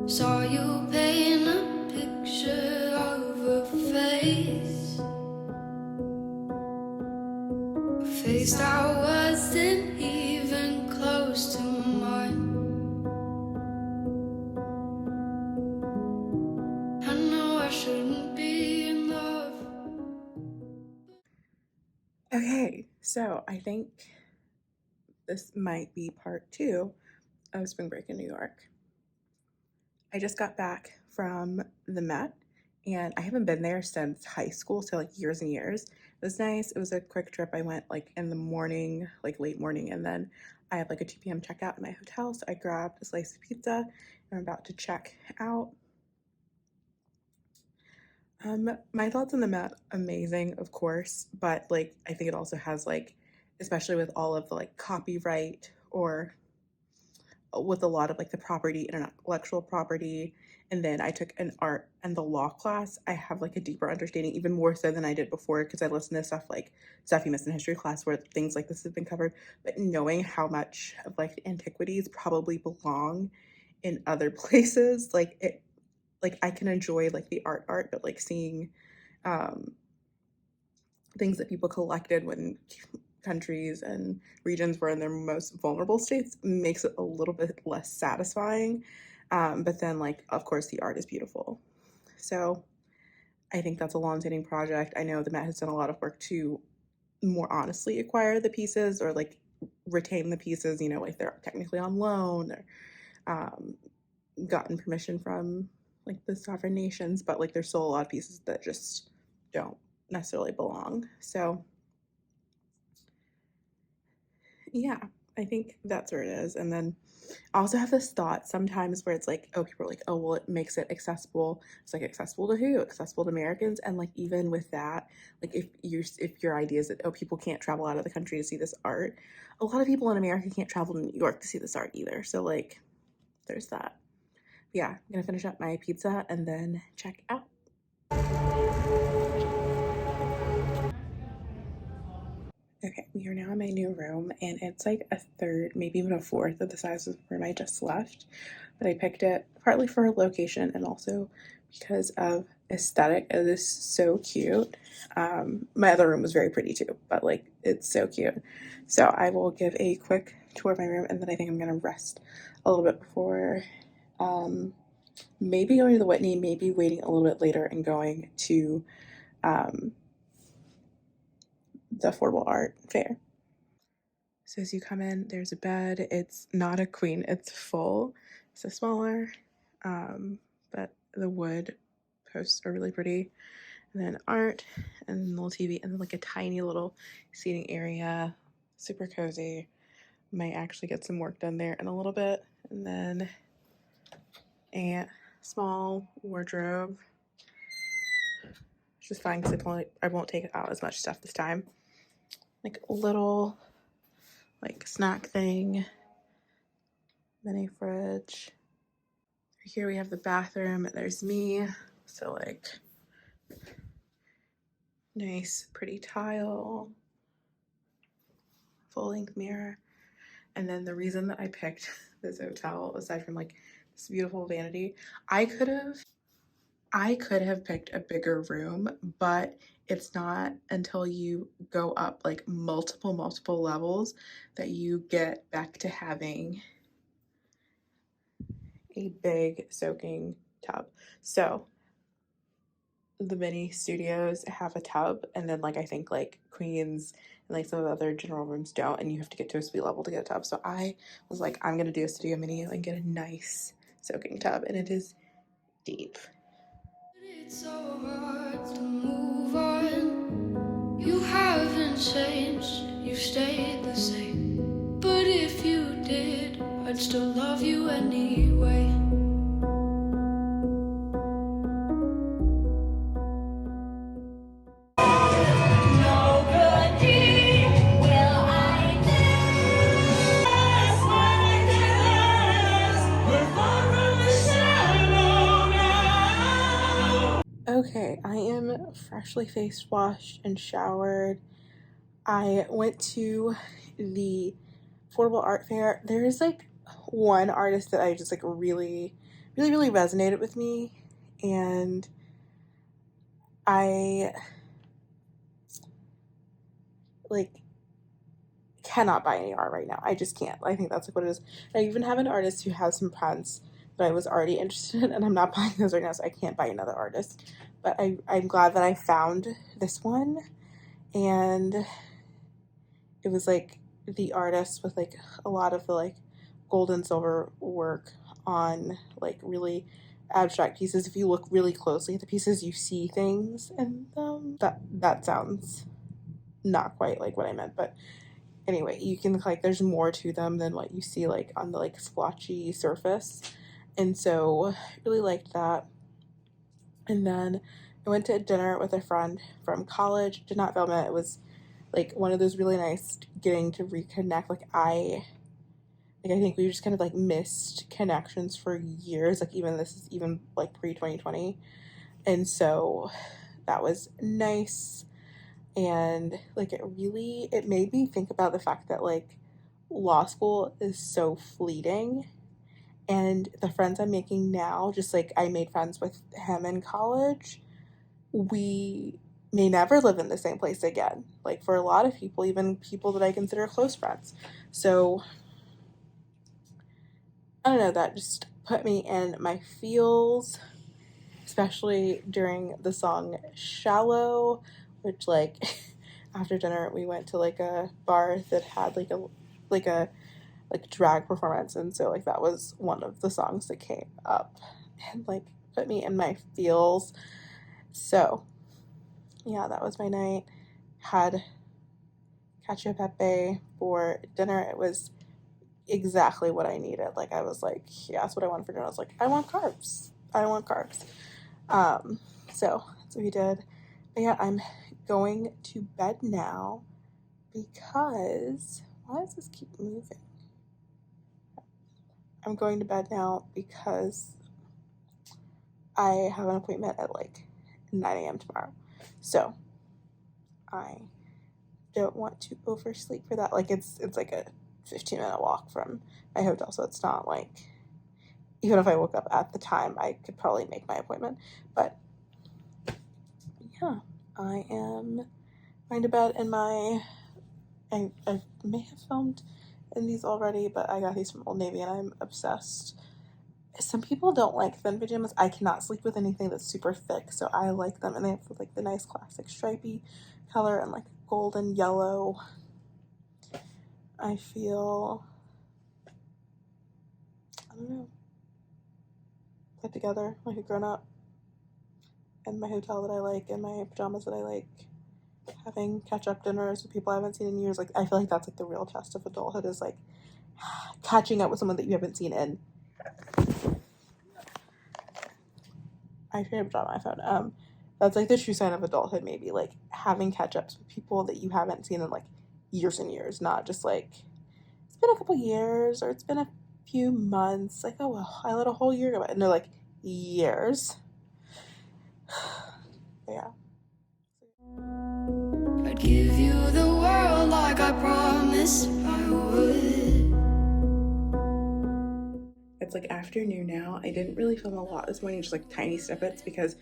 Saw you paint a picture of a face that wasn't even close to mine. I know I shouldn't be in love. Okay, so I think this might be part 2 of spring break in New York. I just got back from the Met and I haven't been there since high school, so like years and years. It was nice. It was a quick trip. I went like in the morning, like late morning, and then I had like a 2 p.m. checkout in my hotel. So I grabbed a slice of pizza and I'm about to check out. My thoughts on the Met, amazing, of course, but like I think it also has like, especially with all of the like copyright or with a lot of like the property, intellectual property. And then I took an art and the law class. I have like a deeper understanding, even more so than I did before, because I listened to stuff like stuff you missed in history class where things like this have been covered. But knowing how much of like the antiquities probably belong in other places, like it, like I can enjoy like the art, but like seeing um, things that people collected when countries and regions were in their most vulnerable states makes it a little bit less satisfying. But then, like, of course, the art is beautiful. So I think that's a long-standing project. I know the Met has done a lot of work to more honestly acquire the pieces or like retain the pieces, you know, like they're technically on loan or gotten permission from like the sovereign nations, but like there's still a lot of pieces that just don't necessarily belong. So yeah, I think that's where it is. And then I also have this thought sometimes where it's like, oh, people are like, oh, well, it makes it accessible. It's like accessible to who? Accessible to Americans. And like even with that, like if your idea is that oh, people can't travel out of the country to see this art, a lot of people in America can't travel to New York to see this art either. So like, there's that. Yeah, I'm gonna finish up my pizza and then check out. Okay, we are now in my new room, and it's like a third, maybe even a fourth of the size of the room I just left. But I picked it partly for location and also because of aesthetic. It is so cute. My other room was very pretty too, but like it's so cute. So I will give a quick tour of my room, and then I think I'm gonna rest a little bit before maybe going to the Whitney, maybe waiting a little bit later and going to um, the Affordable Art Fair. So as you come in, there's a bed. It's not a queen, it's full. So smaller, but the wood posts are really pretty. And then art and then little TV and then like a tiny little seating area, super cozy. Might actually get some work done there in a little bit. And then a small wardrobe, which is fine because I won't take out as much stuff this time. Like a little like snack thing, mini fridge. Here we have the bathroom. There's me. So like nice pretty tile, full length mirror. And then the reason that I picked this hotel, aside from like this beautiful vanity, I could have picked a bigger room, but it's not until you go up like multiple levels that you get back to having a big soaking tub. So the mini studios have a tub, and then like I think like Queens and like some of the other general rooms don't, and you have to get to a suite level to get a tub. So I was like, I'm gonna do a studio mini and get a nice soaking tub, and it is deep. It's so hard to move on. You haven't changed, you stayed the same. But if you did, I'd still love you anyway. No good deed will I do. We're far from the shallow now. Okay, I am freshly face washed and showered. I went to the Affordable Art Fair. There is like one artist that I just like really really, really resonated with me. And I like cannot buy any art right now. I just can't. I think that's like what it is. I even have an artist who has some prints that I was already interested in, and I'm not buying those right now, so I can't buy another artist. But I'm glad that I found this one, and it was like the artist with like a lot of the like gold and silver work on like really abstract pieces. If you look really closely at the pieces, you see things in them. That sounds not quite like what I meant, but anyway, you can like there's more to them than what you see like on the like splotchy surface. And so I really liked that. And then I went to dinner with a friend from college. Did not film it. It was like one of those really nice getting to reconnect. I think we just kind of like missed connections for years. Like even this is even like pre 2020. And so that was nice. And like it made me think about the fact that like law school is so fleeting, and the friends I'm making now, just like I made friends with him in college, we may never live in the same place again, like for a lot of people, even people that I consider close friends. So I don't know, that just put me in my feels, especially during the song Shallow, which like after dinner we went to like a bar that had like a drag performance, and so like that was one of the songs that came up and like put me in my feels. So yeah, that was my night. Had cacio e pepe for dinner. It was exactly what I needed. Like I was like, yeah, that's what I want for dinner. I was like, I want carbs. So that's what we did. But yeah, I'm going to bed now because why does this keep moving? I'm going to bed now because I have an appointment at like 9 a.m. tomorrow. So I don't want to oversleep for that. Like it's like a 15-minute walk from my hotel, so it's not like even if I woke up at the time, I could probably make my appointment. But yeah, I am going to bed in my I may have filmed in these already, but I got these from Old Navy and I'm obsessed. Some people don't like thin pajamas. I cannot sleep with anything that's super thick, so I like them, and they have like the nice classic stripy color and like golden yellow. I feel, I don't know, put together like a grown-up in my hotel that I like, in my pajamas that I like, having catch-up dinners with people I haven't seen in years. Like I feel like that's like the real test of adulthood, is like catching up with someone that you haven't seen in. I should have dropped my phone. That's like the true sign of adulthood, maybe like having catch-ups with people that you haven't seen in like years and years, not just like it's been a couple years or it's been a few months. Like, oh well, I let a whole year go by. No, like years. Yeah. I'd give you the world like I promised I would. It's like afternoon now. I didn't really film a lot this morning, just like tiny snippets, because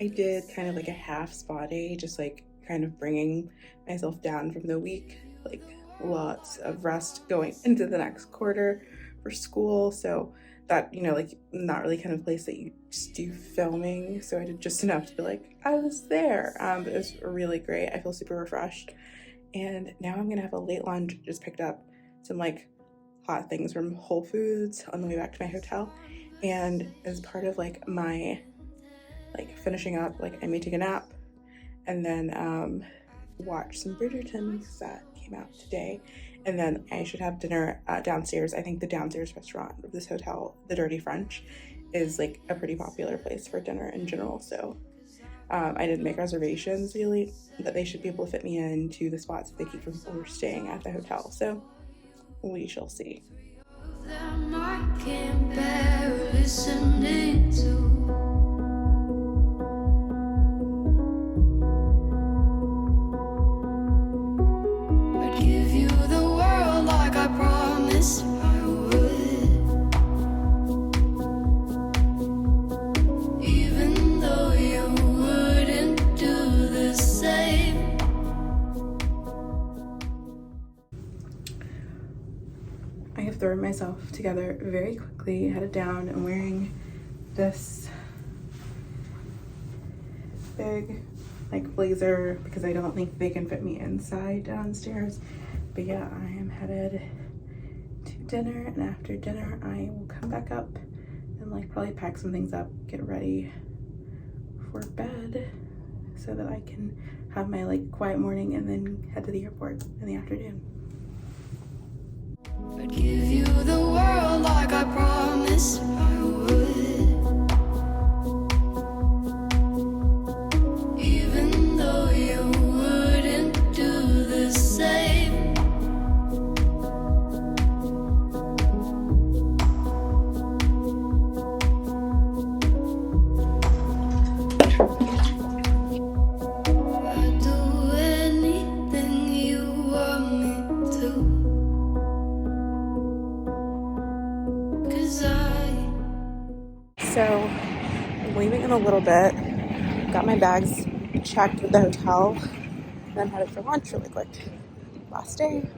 I did kind of like a half spa day, just like kind of bringing myself down from the week, like lots of rest going into the next quarter for school. So that, like not really kind of place that you just do filming. So I did just enough to be like, I was there. But it was really great. I feel super refreshed. And now I'm gonna have a late lunch. Just picked up some like hot things from Whole Foods on the way back to my hotel. And as part of like my like finishing up, like I may take a nap and then watch some Bridgerton that came out today. And then I should have dinner downstairs. I think the downstairs restaurant of this hotel, the Dirty French, is like a pretty popular place for dinner in general. So I didn't make reservations really, but they should be able to fit me into the spots that they keep for people who are staying at the hotel. So we shall see. Them I can't bear listening to. I'd give you the world like I promised I would. throw myself together very quickly, headed down. I'm wearing this big like blazer because I don't think they can fit me inside downstairs. But yeah, I am headed to dinner, and after dinner I will come back up and like probably pack some things up, get ready for bed so that I can have my like quiet morning and then head to the airport in the afternoon. I'd give you the world like I promised I would. Even though you wouldn't do the same. I'd do anything you want me to. So I'm leaving in a little bit. Got my bags checked at the hotel, then headed for lunch really quick. Last day.